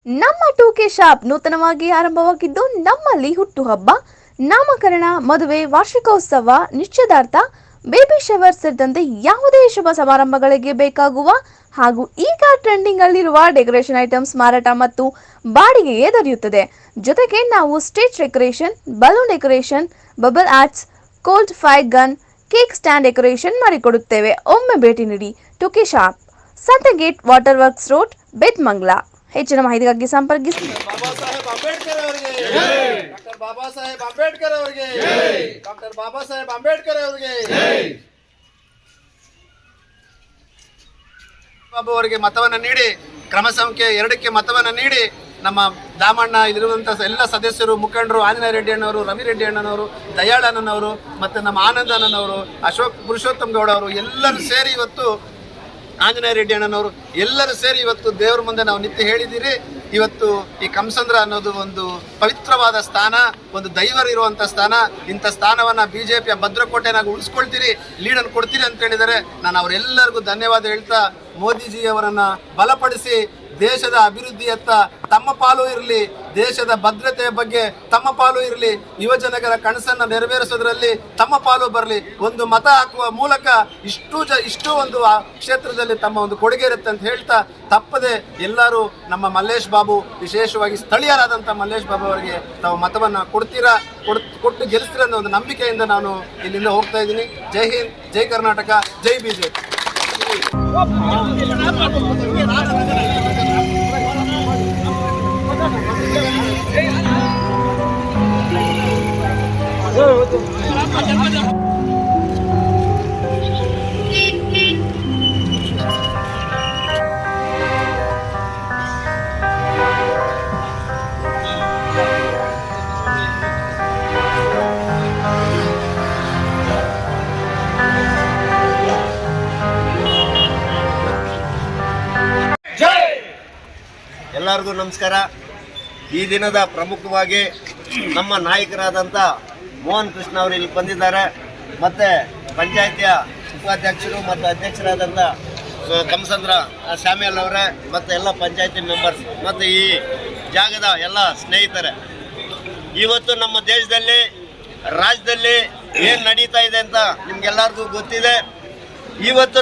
ನಮ್ಮ ಟೂಕೆ ಶಾಪ್ ನೂತನವಾಗಿ ಆರಂಭವಾಗಿದ್ದು ನಮ್ಮಲ್ಲಿ ಹುಟ್ಟುಹಬ್ಬ, ನಾಮಕರಣ, ಮದುವೆ, ವಾರ್ಷಿಕೋತ್ಸವ, ನಿಶ್ಚಿತಾರ್ಥ, ಬೇಬಿ ಶವರ್ ಸೇರಿದಂತೆ ಯಾವುದೇ ಶುಭ ಸಮಾರಂಭಗಳಿಗೆ ಬೇಕಾಗುವ ಹಾಗೂ ಈಗ ಟ್ರೆಂಡಿಂಗ್ ಅಲ್ಲಿರುವ ಡೆಕೋರೇಷನ್ ಐಟಮ್ಸ್ ಮಾರಾಟ ಮತ್ತು ಬಾಡಿಗೆಗೆ ದೊರೆಯುತ್ತದೆ. ಜೊತೆಗೆ ನಾವು stage decoration, balloon decoration, bubble arts, cold fire gun, cake stand decoration ಮಾಡಿಕೊಡುತ್ತೇವೆ. ಒಮ್ಮೆ ಭೇಟಿ ನೀಡಿ. ಟೂಕೆ ಶಾಪ್, ಸಂತಗೇಟ್, ವಾಟರ್ ವರ್ಕ್ಸ್ ರೋಡ್, ಬೇತ್ಮಂಗ್ಲ. ಹೆಚ್ಚಿನ ಮಾಹಿತಿಗಾಗಿ ಸಂಪರ್ಕಿಸಿ. ಬಾಬು ಅವರಿಗೆ ಮತವನ್ನು ನೀಡಿ, ಕ್ರಮ ಸಂಖ್ಯೆ 2ಕ್ಕೆ ಮತವನ್ನು ನೀಡಿ, ನಮ್ಮ ದಾಮಣ್ಣ ಇಲ್ಲಿರುವಂತಹ ಎಲ್ಲ ಸದಸ್ಯರು, ಮುಖಂಡರು, ಆಂಜನೇಯ ರೆಡ್ಡಿ ಅಣ್ಣವರು, ರವಿ ರೆಡ್ಡಿ ಅಣ್ಣನವರು, ದಯಾಳ್ ಅಣ್ಣನವರು, ಮತ್ತು ನಮ್ಮ ಆನಂದ ಅಣ್ಣನವರು, ಅಶೋಕ್ ಪುರುಷೋತ್ತಮ್ ಗೌಡ ಅವರು ಎಲ್ಲರೂ ಸೇರಿ ಇವತ್ತು, ಆಂಜನೇಯ ರೆಡ್ಡಿ ಅಣ್ಣನವರು ಎಲ್ಲರೂ ಸೇರಿ ಇವತ್ತು ದೇವರ ಮುಂದೆ ನಾವು ನಿತ್ಯ ಹೇಳಿದ್ದೀರಿ. ಇವತ್ತು ಈ ಕಮಸಂದ್ರ ಅನ್ನೋದು ಒಂದು ಪವಿತ್ರವಾದ ಸ್ಥಾನ, ಒಂದು ದೈವರು ಇರುವಂಥ ಸ್ಥಾನ. ಇಂಥ ಸ್ಥಾನವನ್ನು BJPಯ ಭದ್ರಕೋಟೆನಾಗಿ ಉಳಿಸ್ಕೊಳ್ತೀರಿ, ಲೀಡನ್ನು ಕೊಡ್ತೀರಿ ಅಂತ ಹೇಳಿದರೆ ನಾನು ಅವರೆಲ್ಲರಿಗೂ ಧನ್ಯವಾದ ಹೇಳ್ತಾ, ಮೋದಿಜಿಯವರನ್ನು ಬಲಪಡಿಸಿ ದೇಶದ ಅಭಿವೃದ್ಧಿಯತ್ತ ತಮ್ಮ ಪಾಲು ಇರಲಿ, ದೇಶದ ಭದ್ರತೆಯ ಬಗ್ಗೆ ತಮ್ಮ ಪಾಲು ಇರಲಿ, ಯುವಜನರ ಕನಸನ್ನು ನೆರವೇರಿಸೋದ್ರಲ್ಲಿ ತಮ್ಮ ಪಾಲು ಬರಲಿ. ಒಂದು ಮತ ಹಾಕುವ ಮೂಲಕ ಇಷ್ಟು ಒಂದು ಕ್ಷೇತ್ರದಲ್ಲಿ ತಮ್ಮ ಒಂದು ಕೊಡುಗೆ ಇರುತ್ತೆ ಅಂತ ಹೇಳ್ತಾ, ತಪ್ಪದೆ ಎಲ್ಲರೂ ನಮ್ಮ ಮಲ್ಲೇಶ್ ಬಾಬು, ವಿಶೇಷವಾಗಿ ಸ್ಥಳೀಯರಾದಂಥ ಮಲ್ಲೇಶ್ ಬಾಬು ಅವರಿಗೆ ತಾವು ಮತವನ್ನು ಕೊಟ್ಟು ಗೆಲ್ಲಿಸ್ತೀರ ಅನ್ನೋ ಒಂದು ನಂಬಿಕೆಯಿಂದ ನಾನು ಇಲ್ಲಿಂದ ಹೋಗ್ತಾ ಇದ್ದೀನಿ. ಜೈ ಹಿಂದ್, ಜೈ ಕರ್ನಾಟಕ, ಜೈ BJP. ಎಲ್ಲರಿಗೂ ನಮಸ್ಕಾರ. ಈ ದಿನದ ಪ್ರಮುಖವಾಗಿ ನಮ್ಮ ನಾಯಕರಾದಂಥ ಮೋಹನ್ ಕೃಷ್ಣ ಅವರು ಇಲ್ಲಿ ಬಂದಿದ್ದಾರೆ, ಮತ್ತು ಪಂಚಾಯಿತಿಯ ಉಪಾಧ್ಯಕ್ಷರು ಮತ್ತು ಅಧ್ಯಕ್ಷರಾದಂಥ ಕಮಸಂದ್ರ ಶ್ಯಾಮ್ಯಾಲ್ ಅವರೇ, ಮತ್ತು ಎಲ್ಲ ಪಂಚಾಯಿತಿ ಮೆಂಬರ್ಸ್ ಮತ್ತು ಈ ಜಾಗದ ಎಲ್ಲ ಸ್ನೇಹಿತರೆ. ಇವತ್ತು ನಮ್ಮ ದೇಶದಲ್ಲಿ, ರಾಜ್ಯದಲ್ಲಿ ಏನು ನಡೀತಾ ಇದೆ ಅಂತ ನಿಮ್ಗೆಲ್ಲರಿಗೂ ಗೊತ್ತಿದೆ. ಇವತ್ತು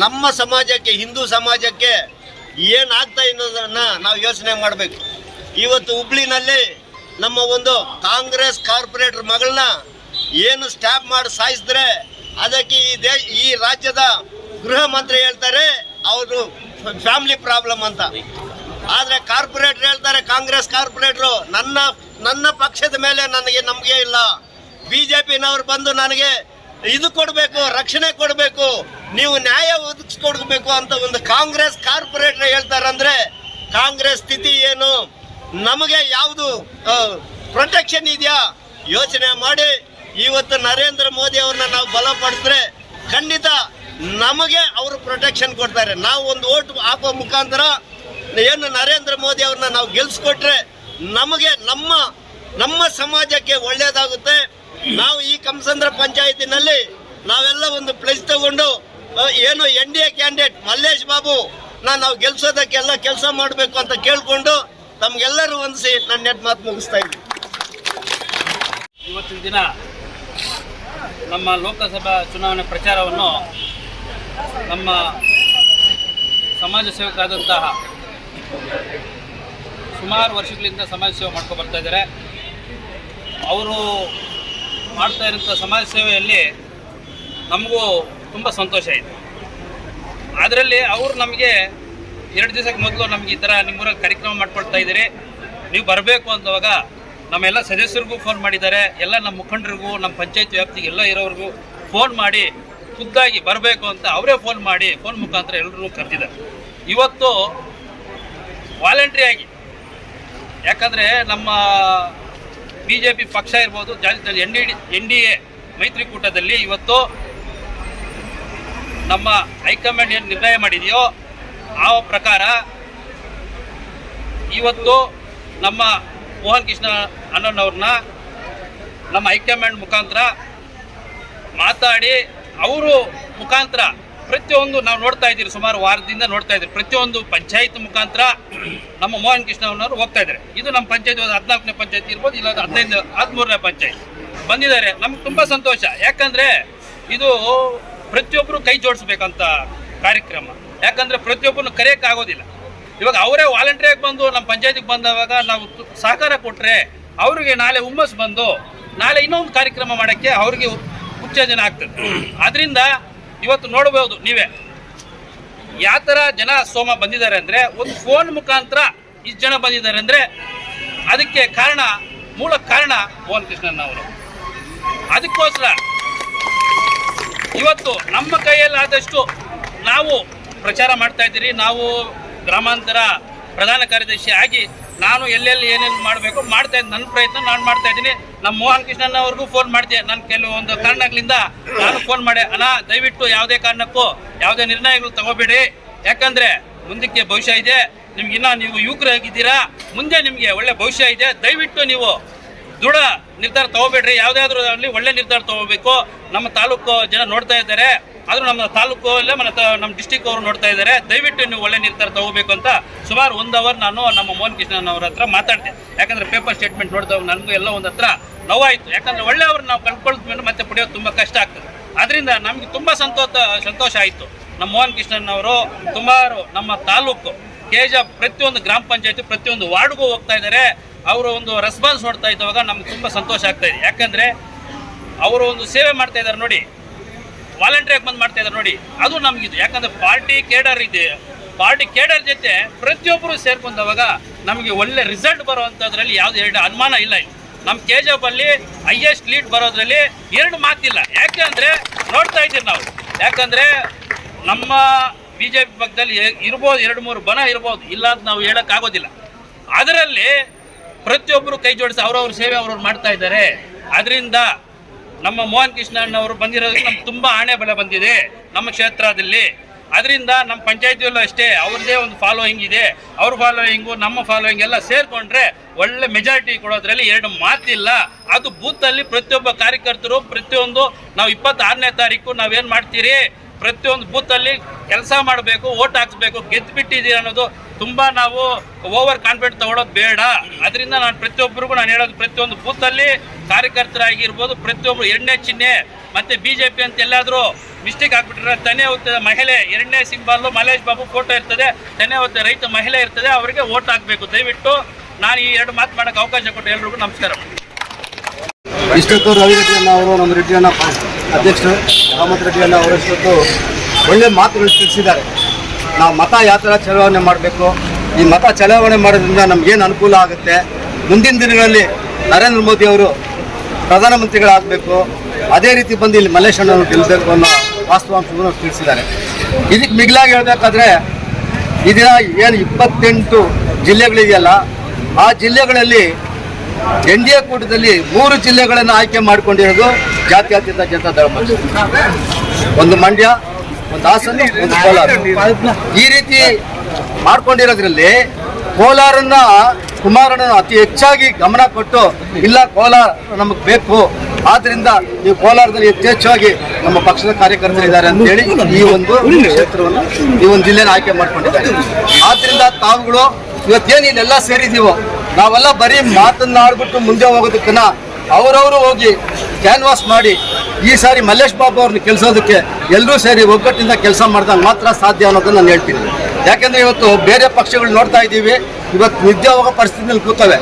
ನಮ್ಮ ಸಮಾಜಕ್ಕೆ, ಹಿಂದೂ ಸಮಾಜಕ್ಕೆ ಏನಾಗ್ತಾ ಅನ್ನೋದನ್ನು ನಾವು ಯೋಚನೆ ಮಾಡಬೇಕು. ಇವತ್ತು ಹುಬ್ಳಿನಲ್ಲಿ ನಮ್ಮ ಒಂದು ಕಾಂಗ್ರೆಸ್ ಕಾರ್ಪೊರೇಟರ್ ಮಗಳನ್ನ ಏನು ಸ್ಟ್ಯಾಪ್ ಮಾಡಿ ಸಾಯಿಸಿದ್ರೆ ಅದಕ್ಕೆ ಈ ರಾಜ್ಯದ ಗೃಹ ಮಂತ್ರಿ ಹೇಳ್ತಾರೆ ಅವರು ಫ್ಯಾಮಿಲಿ ಪ್ರಾಬ್ಲಮ್ ಅಂತ. ಆದರೆ ಕಾರ್ಪೊರೇಟರ್ ಹೇಳ್ತಾರೆ, ಕಾಂಗ್ರೆಸ್ ಕಾರ್ಪೊರೇಟರು, ನನ್ನ ಪಕ್ಷದ ಮೇಲೆ ನಮಗೆ ಇಲ್ಲ, BJPನವ್ರು ಬಂದು ನನಗೆ ಇದು ಕೊಡಬೇಕು, ರಕ್ಷಣೆ ಕೊಡಬೇಕು, ನೀವು ನ್ಯಾಯ ಒದಗಿಸ್ಕೊಡ್ಬೇಕು ಅಂತ ಒಂದು ಕಾಂಗ್ರೆಸ್ ಕಾರ್ಪೊರೇಟರ್ ಹೇಳ್ತಾರಂದ್ರೆ ಕಾಂಗ್ರೆಸ್ ಸ್ಥಿತಿ ಏನು, ನಮಗೆ ಯಾವುದು ಪ್ರೊಟೆಕ್ಷನ್ ಇದೆಯಾ ಯೋಚನೆ ಮಾಡಿ. ಇವತ್ತು ನರೇಂದ್ರ ಮೋದಿ ಅವ್ರನ್ನ ನಾವು ಬಲಪಡಿಸಿದ್ರೆ ಖಂಡಿತ ನಮಗೆ ಅವರು ಪ್ರೊಟೆಕ್ಷನ್ ಕೊಡ್ತಾರೆ. ನಾವು ಒಂದು ಓಟ್ ಹಾಕುವ ಮುಖಾಂತರ ಏನು ನರೇಂದ್ರ ಮೋದಿ ಅವ್ರನ್ನ ನಾವು ಗೆಲ್ಸ್ಕೊಟ್ರೆ ನಮಗೆ ನಮ್ಮ ಸಮಾಜಕ್ಕೆ ಒಳ್ಳೇದಾಗುತ್ತೆ. ನಾವು ಈ ಕಮಸಂದ್ರ ಪಂಚಾಯತಿನಲ್ಲಿ ನಾವೆಲ್ಲ ಒಂದು ಪ್ಲೇಸ್ ತಗೊಂಡು ಏನು NDA ಕ್ಯಾಂಡಿಡೇಟ್ ಮಲ್ಲೇಶ್ ಬಾಬು ನಾವು ಗೆಲ್ಸೋದಕ್ಕೆಲ್ಲ ಕೆಲಸ ಮಾಡಬೇಕು ಅಂತ ಕೇಳ್ಕೊಂಡು ತಮ್ಗೆಲ್ಲರೂ ಹೊಂದಿಸಿ ನನ್ನ ಮಾತು ಮುಗಿಸ್ತಾ ಇದ್ದೀನಿ. ಇವತ್ತಿನ ದಿನ ನಮ್ಮ ಲೋಕಸಭಾ ಚುನಾವಣೆ ಪ್ರಚಾರವನ್ನು ನಮ್ಮ ಸಮಾಜ ಸೇವಕರಾದಂತಹ ಸುಮಾರು ವರ್ಷಗಳಿಂದ ಸಮಾಜ ಸೇವೆ ಮಾಡ್ಕೊಂಡು ಬರ್ತಾ ಇದ್ದಾರೆ. ಅವರು ಮಾಡ್ತಾ ಇರೋಂಥ ಸಮಾಜ ಸೇವೆಯಲ್ಲಿ ನಮಗೂ ತುಂಬ ಸಂತೋಷ ಇದೆ. ಅದರಲ್ಲಿ ಅವರು ನಮಗೆ 2 ದಿವಸಕ್ಕೆ ಮೊದಲು ನಮಗೆ ಈ ಥರ ನಿಮ್ಮೂರಲ್ಲಿ ಕಾರ್ಯಕ್ರಮ ಮಾಡ್ಕೊಳ್ತಾ ಇದ್ದೀರಿ, ನೀವು ಬರಬೇಕು ಅಂತವಾಗ ನಮ್ಮೆಲ್ಲ ಸದಸ್ಯರಿಗೂ ಫೋನ್ ಮಾಡಿದ್ದಾರೆ, ಎಲ್ಲ ನಮ್ಮ ಮುಖಂಡರಿಗೂ, ನಮ್ಮ ಪಂಚಾಯತ್ ವ್ಯಾಪ್ತಿಗೆ ಎಲ್ಲ ಇರೋರಿಗೂ ಫೋನ್ ಮಾಡಿ ಖುದ್ದಾಗಿ ಬರಬೇಕು ಅಂತ ಅವರೇ ಫೋನ್ ಮಾಡಿ ಫೋನ್ ಮುಖಾಂತರ ಎಲ್ಲರೂ ಕರೆದಿದ್ದಾರೆ. ಇವತ್ತು ವಾಲಂಟ್ರಿಯಾಗಿ, ಯಾಕಂದರೆ ನಮ್ಮ BJP ಪಕ್ಷ ಇರ್ಬೋದು, NDA ಮೈತ್ರಿಕೂಟದಲ್ಲಿ ಇವತ್ತು ನಮ್ಮ ಹೈಕಮಾಂಡ್ ಏನು ನಿರ್ಣಯ ಮಾಡಿದೆಯೋ ಆ ಪ್ರಕಾರ ಇವತ್ತು ನಮ್ಮ ಮೋಹನ್ ಕೃಷ್ಣ ಅಣ್ಣನವ್ರನ್ನ ನಮ್ಮ ಹೈಕಮಾಂಡ್ ಮುಖಾಂತರ ಮಾತಾಡಿ ಅವರು ಮುಖಾಂತರ ಪ್ರತಿಯೊಂದು ನಾವು ನೋಡ್ತಾ ಇದ್ದೀರಿ, ಸುಮಾರು ವಾರದಿಂದ ನೋಡ್ತಾ ಇದ್ದೀರಿ. ಪ್ರತಿಯೊಂದು ಪಂಚಾಯತ್ ಮುಖಾಂತರ ನಮ್ಮ ಮೋಹನ್ ಕೃಷ್ಣ ಅವರು ಹೋಗ್ತಾ ಇದ್ದಾರೆ. ಇದು ನಮ್ಮ ಪಂಚಾಯತ್ 14ನೇ ಪಂಚಾಯತ್ ಇರ್ಬೋದು, ಇಲ್ಲ 13ನೇ ಪಂಚಾಯತ್ ಬಂದಿದ್ದಾರೆ. ನಮ್ಗೆ ತುಂಬ ಸಂತೋಷ. ಯಾಕಂದರೆ ಇದು ಪ್ರತಿಯೊಬ್ಬರು ಕೈ ಜೋಡಿಸ್ಬೇಕಂತ ಕಾರ್ಯಕ್ರಮ. ಯಾಕಂದರೆ ಪ್ರತಿಯೊಬ್ಬರನ್ನು ಕರೆಯೋಕ್ಕಾಗೋದಿಲ್ಲ. ಇವಾಗ ಅವರೇ ವಾಲಂಟ್ರಿಯಾಗಿ ಬಂದು ನಮ್ಮ ಪಂಚಾಯತಿಗೆ ಬಂದವಾಗ ನಾವು ಸಹಕಾರ ಕೊಟ್ಟರೆ ಅವರಿಗೆ ನಾಳೆ ಹುಮ್ಮಸ್ ಬಂದು ನಾಳೆ ಇನ್ನೊಂದು ಕಾರ್ಯಕ್ರಮ ಮಾಡೋಕ್ಕೆ ಅವ್ರಿಗೆ ಉತ್ತೇಜನ ಆಗ್ತದೆ. ಅದರಿಂದ ಇವತ್ತು ನೋಡ್ಬೋದು ನೀವೇ ಯಾವ ಥರ ಜನ ಸೋಮ ಬಂದಿದ್ದಾರೆ ಅಂದರೆ, ಒಂದು ಫೋನ್ ಮುಖಾಂತರ ಇಷ್ಟು ಜನ ಬಂದಿದ್ದಾರೆ ಅಂದರೆ ಅದಕ್ಕೆ ಕಾರಣ, ಮೂಲ ಕಾರಣ ಮೋಹನ್ ಕೃಷ್ಣನ್ ಅವರು. ಅದಕ್ಕೋಸ್ಕರ ಇವತ್ತು ನಮ್ಮ ಕೈಯಲ್ಲಾದಷ್ಟು ನಾವು ಪ್ರಚಾರ ಮಾಡ್ತಾ ಇದ್ದೀರಿ. ನಾವು ಗ್ರಾಮಾಂತರ ಪ್ರಧಾನ ಕಾರ್ಯದರ್ಶಿ ಆಗಿ ನಾನು ಎಲ್ಲೆಲ್ಲಿ ಏನೇನು ಮಾಡಬೇಕು ಮಾಡ್ತಾ ಇದ್ದೀನಿ. ನನ್ನ ಪ್ರಯತ್ನ ನಾನು ಮಾಡ್ತಾ ಇದ್ದೀನಿ. ನಮ್ಮ ಮೋಹನ್ ಕೃಷ್ಣನ್ ಅವ್ರಿಗೂ ಫೋನ್ ಮಾಡಿದೆ. ನಾನು ಕೆಲವೊಂದು ಕಾರಣಗಳಿಂದ ನಾನು ಫೋನ್ ಮಾಡಿ, ಅಣ್ಣ ದಯವಿಟ್ಟು ಯಾವುದೇ ಕಾರಣಕ್ಕೂ ಯಾವುದೇ ನಿರ್ಣಯಗಳು ತಗೋಬೇಡಿ. ಯಾಕಂದರೆ ಮುಂದಕ್ಕೆ ಭವಿಷ್ಯ ಇದೆ ನಿಮ್ಗಿನ್ನ, ನೀವು ಯುವಕರಾಗಿದ್ದೀರಾ, ಮುಂದೆ ನಿಮಗೆ ಒಳ್ಳೆ ಭವಿಷ್ಯ ಇದೆ. ದಯವಿಟ್ಟು ನೀವು ದೃಢ ನಿರ್ಧಾರ ತಗೋಬೇಡ್ರಿ. ಯಾವುದಾದ್ರೂ ಅಲ್ಲಿ ಒಳ್ಳೆ ನಿರ್ಧಾರ ತಗೋಬೇಕು. ನಮ್ಮ ತಾಲೂಕು ಜನ ನೋಡ್ತಾ ಇದ್ದಾರೆ, ಆದರೂ ನಮ್ಮ ತಾಲೂಕು ಇಲ್ಲ ನಮ್ಮ ಡಿಸ್ಟಿಕ್ ಅವರು ನೋಡ್ತಾ ಇದ್ದಾರೆ. ದಯವಿಟ್ಟು ನೀವು ಒಳ್ಳೆ ನಿರ್ಧಾರ ತಗೋಬೇಕು ಅಂತ ಸುಮಾರು 1 ಅವರ್ ನಾನು ನಮ್ಮ ಮೋಹನ್ ಕೃಷ್ಣನ್ ಅವ್ರ ಹತ್ರ ಮಾತಾಡಿದೆ. ಯಾಕಂದರೆ ಪೇಪರ್ ಸ್ಟೇಟ್ಮೆಂಟ್ ನೋಡಿದಾಗ ನನಗೂ ಎಲ್ಲ ಒಂದು ಹತ್ರ ನೋವಾಯಿತು. ಯಾಕಂದರೆ ಒಳ್ಳೆಯವ್ರು ನಾವು ಕಳ್ಕೊಳ್ದ್ಮೇಲೆ ಮತ್ತೆ ಪಡೆಯೋದು ತುಂಬ ಕಷ್ಟ ಆಗ್ತದೆ. ಅದರಿಂದ ನಮಗೆ ತುಂಬ ಸಂತೋಷ ಆಯಿತು. ನಮ್ಮ ಮೋಹನ್ ಕೃಷ್ಣನ್ ಅವರು ಸುಮಾರು ನಮ್ಮ ತಾಲೂಕು ಕೇಜ ಪ್ರತಿಯೊಂದು ಗ್ರಾಮ ಪಂಚಾಯತಿ ಪ್ರತಿಯೊಂದು ವಾರ್ಡ್ಗೂ ಹೋಗ್ತಾ ಇದ್ದಾರೆ. ಅವರು ಒಂದು ರೆಸ್ಪಾನ್ಸ್ ನೋಡ್ತಾ ಇದ್ದಾಗ ನಮ್ಗೆ ತುಂಬ ಸಂತೋಷ ಆಗ್ತಾ ಇದೆ. ಯಾಕಂದರೆ ಅವರು ಒಂದು ಸೇವೆ ಮಾಡ್ತಾ ಇದ್ದಾರೆ ನೋಡಿ, ವಾಲಂಟ್ರಿಯಾಗಿ ಬಂದು ಮಾಡ್ತಾ ಇದ್ದಾರೆ ನೋಡಿ, ಅದು ನಮಗಿದು. ಯಾಕಂದರೆ ಪಾರ್ಟಿ ಕೇಡರ್ ಇದೆ, ಪಾರ್ಟಿ ಕೇಡರ್ ಜೊತೆ ಪ್ರತಿಯೊಬ್ಬರು ಸೇರ್ಕೊಂಡವಾಗ ನಮಗೆ ಒಳ್ಳೆ ರಿಸಲ್ಟ್ ಬರುವಂಥದ್ರಲ್ಲಿ ಯಾವುದೇ ಎರಡು ಅನುಮಾನ ಇಲ್ಲ. ನಮ್ಮ KJFಲ್ಲಿ ಹೈಯೆಸ್ಟ್ ಲೀಡ್ ಬರೋದ್ರಲ್ಲಿ 2 ಮಾತಿಲ್ಲ. ಯಾಕೆ ಅಂದರೆ ನೋಡ್ತಾ ಇದ್ದೀವಿ ನಾವು. ಯಾಕಂದರೆ ನಮ್ಮ BJP ಪಕ್ಷದಲ್ಲಿ ಇರ್ಬೋದು 2-3 ಬಣ ಇರ್ಬೋದು, ಇಲ್ಲ ಅಂತ ನಾವು ಹೇಳೋಕ್ಕಾಗೋದಿಲ್ಲ. ಅದರಲ್ಲಿ ಪ್ರತಿಯೊಬ್ಬರು ಕೈ ಜೋಡಿಸಿ ಅವ್ರವ್ರ ಸೇವೆ ಅವ್ರವ್ರು ಮಾಡ್ತಾ ಇದ್ದಾರೆ. ಅದರಿಂದ ನಮ್ಮ ಮೋಹನ್ ಕೃಷ್ಣನ್ ಅವರು ಬಂದಿರೋದಕ್ಕೆ ನಮ್ಗೆ ತುಂಬ ಆಣೆ ಬಲ ಬಂದಿದೆ ನಮ್ಮ ಕ್ಷೇತ್ರದಲ್ಲಿ. ಅದರಿಂದ ನಮ್ಮ ಪಂಚಾಯತಿಯಲ್ಲೂ ಅಷ್ಟೇ ಅವ್ರದ್ದೇ ಒಂದು ಫಾಲೋಯಿಂಗ್ ಇದೆ. ಅವ್ರ ಫಾಲೋಯಿಂಗು ನಮ್ಮ ಫಾಲೋಯಿಂಗ್ ಎಲ್ಲ ಸೇರಿಕೊಂಡ್ರೆ ಒಳ್ಳೆ ಮೆಜಾರಿಟಿ ಕೊಡೋದ್ರಲ್ಲಿ 2 ಮಾತಿಲ್ಲ. ಅದು ಬೂತಲ್ಲಿ ಪ್ರತಿಯೊಬ್ಬ ಕಾರ್ಯಕರ್ತರು ಪ್ರತಿಯೊಂದು ನಾವು 26ನೇ ತಾರೀಕು ನಾವೇನು ಮಾಡ್ತೀರಿ, ಪ್ರತಿಯೊಂದು ಬೂತಲ್ಲಿ ಕೆಲಸ ಮಾಡಬೇಕು, ಓಟ್ ಹಾಕ್ಸ್ಬೇಕು. ಗೆದ್ದು ಬಿಟ್ಟಿದ್ದೀರಿ ಅನ್ನೋದು ತುಂಬ ನಾವು ಓವರ್ ಕಾನ್ಫಿಡೆಂಟ್ ತಗೊಳ್ಳೋದು ಬೇಡ. ಅದರಿಂದ ನಾನು ಪ್ರತಿಯೊಬ್ಬರಿಗೂ ನಾನು ಹೇಳೋದು, ಪ್ರತಿಯೊಂದು ಬೂತಲ್ಲಿ ಕಾರ್ಯಕರ್ತರಾಗಿರ್ಬೋದು ಪ್ರತಿಯೊಬ್ಬರು 2ನೇ ಚಿಹ್ನೆ ಮತ್ತು BJP ಅಂತ ಎಲ್ಲಾದರೂ ಮಿಸ್ಟೇಕ್ ಆಗಿಬಿಟ್ರೆ ತನೇ ಹೋಗ್ತದೆ ಮಹಿಳೆ 2ನೇ ಸಿಂಬಲ್ಲು ಮಲೇಶ್ ಬಾಬು ಫೋಟೋ ಇರ್ತದೆ, ತನೇ ಹೋಗ್ತದೆ ರೈತ ಮಹಿಳೆ ಇರ್ತದೆ, ಅವರಿಗೆ ಓಟ್ ಹಾಕಬೇಕು. ದಯವಿಟ್ಟು ನಾನು ಈ 2 ಮಾತು ಮಾಡೋಕ್ಕೆ ಅವಕಾಶ ಕೊಟ್ಟು ಎಲ್ರಿಗೂ ನಮಸ್ಕಾರ. ಇಷ್ಟೊತ್ತು ರವಿ ರೆಡ್ಡಿ ಅವರು, ನಮ್ಮ ರೆಡ್ಡಿಯಣ್ಣ ಅಧ್ಯಕ್ಷರು ರಾಮತ್ ರೆಡ್ಡಿಯಣ್ಣ ಅವರಷ್ಟೊತ್ತು ಒಳ್ಳೆ ಮಾತುಗಳು ತಿಳಿಸಿದ್ದಾರೆ. ನಾವು ಮತ ಯಾವ ಥರ ಚಲಾವಣೆ ಮಾಡಬೇಕು, ಈ ಮತ ಚಲಾವಣೆ ಮಾಡೋದ್ರಿಂದ ನಮಗೇನು ಅನುಕೂಲ ಆಗುತ್ತೆ, ಮುಂದಿನ ದಿನಗಳಲ್ಲಿ ನರೇಂದ್ರ ಮೋದಿ ಅವರು ಪ್ರಧಾನಮಂತ್ರಿಗಳಾಗಬೇಕು, ಅದೇ ರೀತಿ ಬಂದು ಇಲ್ಲಿ ಮಲ್ಲೇಶ್ ಅಣ್ಣವರು ಗೆಲ್ಲಬೇಕು ಅನ್ನೋ ವಾಸ್ತವಾಂಶವನ್ನು ತಿಳಿಸಿದ್ದಾರೆ. ಇದಕ್ಕೆ ಮಿಗಿಲಾಗಿ ಹೇಳಬೇಕಾದ್ರೆ ಈ ದಿನ ಏನು 28 ಜಿಲ್ಲೆಗಳಿದೆಯಲ್ಲ, ಆ ಜಿಲ್ಲೆಗಳಲ್ಲಿ NDA ಕೂಟದಲ್ಲಿ 3 ಜಿಲ್ಲೆಗಳನ್ನು ಆಯ್ಕೆ ಮಾಡಿಕೊಂಡಿರೋದು ಜಾತ್ಯತೀತ ಜನತಾ ದಳ ಪಕ್ಷ. ಒಂದು ಮಂಡ್ಯ, ಒಂದು ಹಾಸನ, ಒಂದು ಕೋಲಾರ. ಈ ರೀತಿ ಮಾಡ್ಕೊಂಡಿರೋದ್ರಲ್ಲಿ ಕೋಲಾರನ್ನ ಕುಮಾರಣ್ಣ ಅತಿ ಹೆಚ್ಚಾಗಿ ಗಮನ ಕೊಟ್ಟು, ಇಲ್ಲ ಕೋಲಾರ ನಮಗೆ ಬೇಕು, ಆದ್ದರಿಂದ ನೀವು ಕೋಲಾರದಲ್ಲಿ ಹೆಚ್ಚೆಚ್ಚಾಗಿ ನಮ್ಮ ಪಕ್ಷದ ಕಾರ್ಯಕರ್ತರಿದ್ದಾರೆ ಅಂತೇಳಿ ಈ ಒಂದು ಕ್ಷೇತ್ರವನ್ನು, ಈ ಒಂದು ಜಿಲ್ಲೆನ ಆಯ್ಕೆ ಮಾಡ್ಕೊಂಡಿದ್ದಾರೆ. ಆದ್ದರಿಂದ ತಾವುಗಳು ಇವತ್ತೇನು ಇಲ್ಲೆಲ್ಲ ಸೇರಿದ್ದೀವೋ, ನಾವೆಲ್ಲ ಬರೀ ಮಾತನ್ನಾಡ್ಬಿಟ್ಟು ಮುಂದೆ ಹೋಗೋದಕ್ಕನ್ನ ಅವರವರು ಹೋಗಿ ಕ್ಯಾನ್ವಾಸ್ ಮಾಡಿ ಈ ಸಾರಿ ಮಲ್ಲೇಶ್ ಬಾಬು ಅವ್ರನ್ನ ಕೆಲಸೋದಕ್ಕೆ ಎಲ್ಲರೂ ಸೇರಿ ಒಗ್ಗಟ್ಟಿಂದ ಕೆಲಸ ಮಾಡಿದಾಗ ಮಾತ್ರ ಸಾಧ್ಯ ಅನ್ನೋದನ್ನು ನಾನು ಹೇಳ್ತೀನಿ. ಯಾಕೆಂದರೆ ಇವತ್ತು ಬೇರೆ ಪಕ್ಷಗಳು ನೋಡ್ತಾ ಇದ್ದೀವಿ, ಇವತ್ತು ನಿದ್ದೆ ಹೋಗೋ ಪರಿಸ್ಥಿತಿಯಲ್ಲಿ ಕೂತವೆ.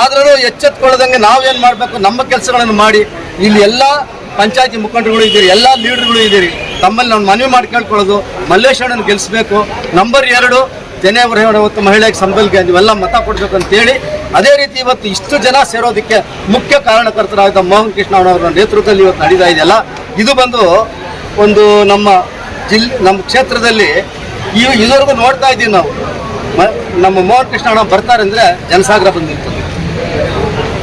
ಆದ್ರೂ ಎಚ್ಚೆತ್ಕೊಳ್ಳೋದಂಗೆ ನಾವೇನು ಮಾಡಬೇಕು, ನಮ್ಮ ಕೆಲಸಗಳನ್ನು ಮಾಡಿ ಇಲ್ಲಿ ಎಲ್ಲ ಪಂಚಾಯತಿ ಮುಖಂಡರುಗಳು ಇದ್ದೀರಿ, ಎಲ್ಲ ಲೀಡರ್ಗಳು ಇದ್ದೀರಿ, ತಮ್ಮಲ್ಲಿ ನಾನು ಮನವಿ ಮಾಡಿ ಕೇಳ್ಕೊಳ್ಳೋದು ಮಲ್ಲೇಶ್ ಅಣ್ಣನ ಗೆಲ್ಲಿಸಬೇಕು. ನಂಬರ್ 2 ತೆನೆ ಇವತ್ತು ಮಹಿಳೆಗೆ ಸಂಬಲ್ಗೆ ನೀವೆಲ್ಲ ಮತ ಕೊಡಬೇಕು ಅಂತೇಳಿ, ಅದೇ ರೀತಿ ಇವತ್ತು ಇಷ್ಟು ಜನ ಸೇರೋದಕ್ಕೆ ಮುಖ್ಯ ಕಾರಣಕರ್ತರಾದ ಮೋಹನ್ ಕೃಷ್ಣ ಅವರ ನೇತೃತ್ವದಲ್ಲಿ ಇವತ್ತು ನಡೀತಾ ಇದೆಯಲ್ಲ, ಇದು ಬಂದು ಒಂದು ನಮ್ಮ ಕ್ಷೇತ್ರದಲ್ಲಿ ಇದುವರೆಗೂ ನೋಡ್ತಾ ಇದ್ದೀವಿ ನಾವು. ನಮ್ಮ ಮೋಹನ್ ಕೃಷ್ಣ ಅಣ್ಣ ಬರ್ತಾರೆ ಅಂದರೆ ಜನಸಾಗರ ಬಂದಿರ್ತದೆ.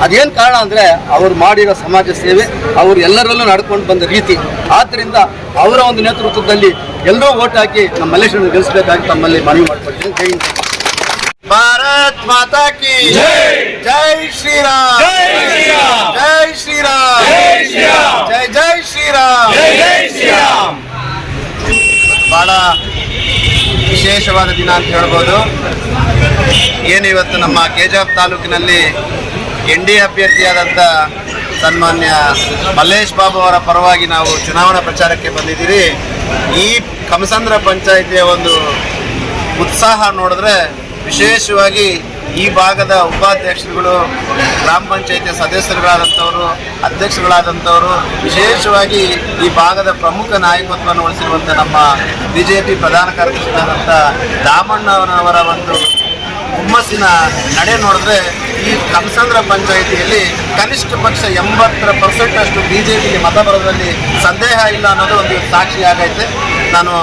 ಅದೇನು ಕಾರಣ ಅಂದರೆ ಅವ್ರು ಮಾಡಿರೋ ಸಮಾಜ ಸೇವೆ, ಅವರು ಎಲ್ಲರಲ್ಲೂ ನಡ್ಕೊಂಡು ಬಂದ ರೀತಿ. ಆದ್ದರಿಂದ ಅವರ ಒಂದು ನೇತೃತ್ವದಲ್ಲಿ ಎಲ್ಲರೂ ಓಟ್ ಹಾಕಿ ನಮ್ಮ ಮಲ್ಲೇಶ್ವರನ ಗೆಲ್ಲಿಸಬೇಕಾಗಿ ತಮ್ಮಲ್ಲಿ ಮನವಿ ಮಾಡ್ಕೊಳ್ತೀನಿ. ಜೈ ಹಿಂದ್. ಭಾರತ್ ಮಾತಾ ಕಿ ಜೈ ಶ್ರೀರಾಮ್, ಜೈ ಶ್ರೀರಾಮ್, ಜೈ ಜೈ ಶ್ರೀರಾಮ್, ಜೈ ಶ್ರೀರಾಮ್. ಬಹಳ ವಿಶೇಷವಾದ ದಿನ ಅಂತ ಹೇಳ್ಬೋದು. ಏನು ಇವತ್ತು ನಮ್ಮ ಕೆಜಾಪ್ ತಾಲೂಕಿನಲ್ಲಿ NDA ಅಭ್ಯರ್ಥಿಯಾದಂಥ ಸನ್ಮಾನ್ಯ ಮಲ್ಲೇಶ್ ಬಾಬು ಅವರ ಪರವಾಗಿ ನಾವು ಚುನಾವಣಾ ಪ್ರಚಾರಕ್ಕೆ ಬಂದಿದ್ದೀರಿ. ಈ ಕಮಸಂದ್ರ ಪಂಚಾಯಿತಿಯ ಒಂದು ಉತ್ಸಾಹ ನೋಡಿದ್ರೆ ವಿಶೇಷವಾಗಿ ಈ ಭಾಗದ ಉಪಾಧ್ಯಕ್ಷರುಗಳು, ಗ್ರಾಮ ಪಂಚಾಯಿತಿಯ ಸದಸ್ಯರುಗಳಾದಂಥವರು, ಅಧ್ಯಕ್ಷರುಗಳಾದಂಥವರು, ವಿಶೇಷವಾಗಿ ಈ ಭಾಗದ ಪ್ರಮುಖ ನಾಯಕತ್ವವನ್ನು ವಹಿಸಿರುವಂಥ ನಮ್ಮ BJP ಪ್ರಧಾನ ಕಾರ್ಯದರ್ಶಿಯಾದಂಥ ದಾಮಣ್ಣವರವರ ಒಂದು ಹುಮ್ಮಸ್ಸಿನ ನಡೆ ನೋಡಿದ್ರೆ ಈ ಕಮಸಂದ್ರ ಪಂಚಾಯಿತಿಯಲ್ಲಿ ಕನಿಷ್ಠ ಪಕ್ಷ 80% ಅಷ್ಟು BJPಗೆ ಮತ ಬರೋದ್ರಲ್ಲಿ ಸಂದೇಹ ಇಲ್ಲ ಅನ್ನೋದು ಒಂದು ಸಾಕ್ಷಿಯಾಗೈತೆ. ನಾನು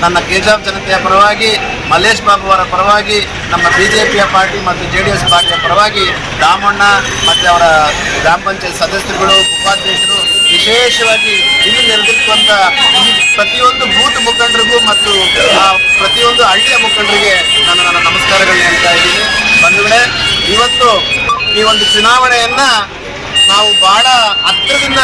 ನನ್ನ ಕೆಜಾಪ್ ಜನತೆಯ ಪರವಾಗಿ, ಮಲ್ಲೇಶ್ ಬಾಬು ಅವರ ಪರವಾಗಿ, ನಮ್ಮ BJPಯ ಪಾರ್ಟಿ ಮತ್ತು JDS ಪಾರ್ಟಿಯ ಪರವಾಗಿ ದಾಮಣ್ಣ ಮತ್ತು ಅವರ ಗ್ರಾಮ ಪಂಚಾಯತ್ ಸದಸ್ಯರುಗಳು, ಉಪಾಧ್ಯಕ್ಷರು, ವಿಶೇಷವಾಗಿ ಇಲ್ಲಿ ನೆರೆದಿರುವಂಥ ಈ ಪ್ರತಿಯೊಂದು ಬೂತ್ ಮುಖಂಡರಿಗೂ ಮತ್ತು ಪ್ರತಿಯೊಂದು ಹಳ್ಳಿಯ ಮುಖಂಡರಿಗೆ ನಾನು ನನ್ನ ನಮಸ್ಕಾರಗಳನ್ನ ಹೇಳ್ತಾ ಇದ್ದೀನಿ. ಬಂಧುಗಳೇ, ಇವತ್ತು ಈ ಒಂದು ಚುನಾವಣೆಯನ್ನು ನಾವು ಬಹಳ ಹತ್ತಿರದಿಂದ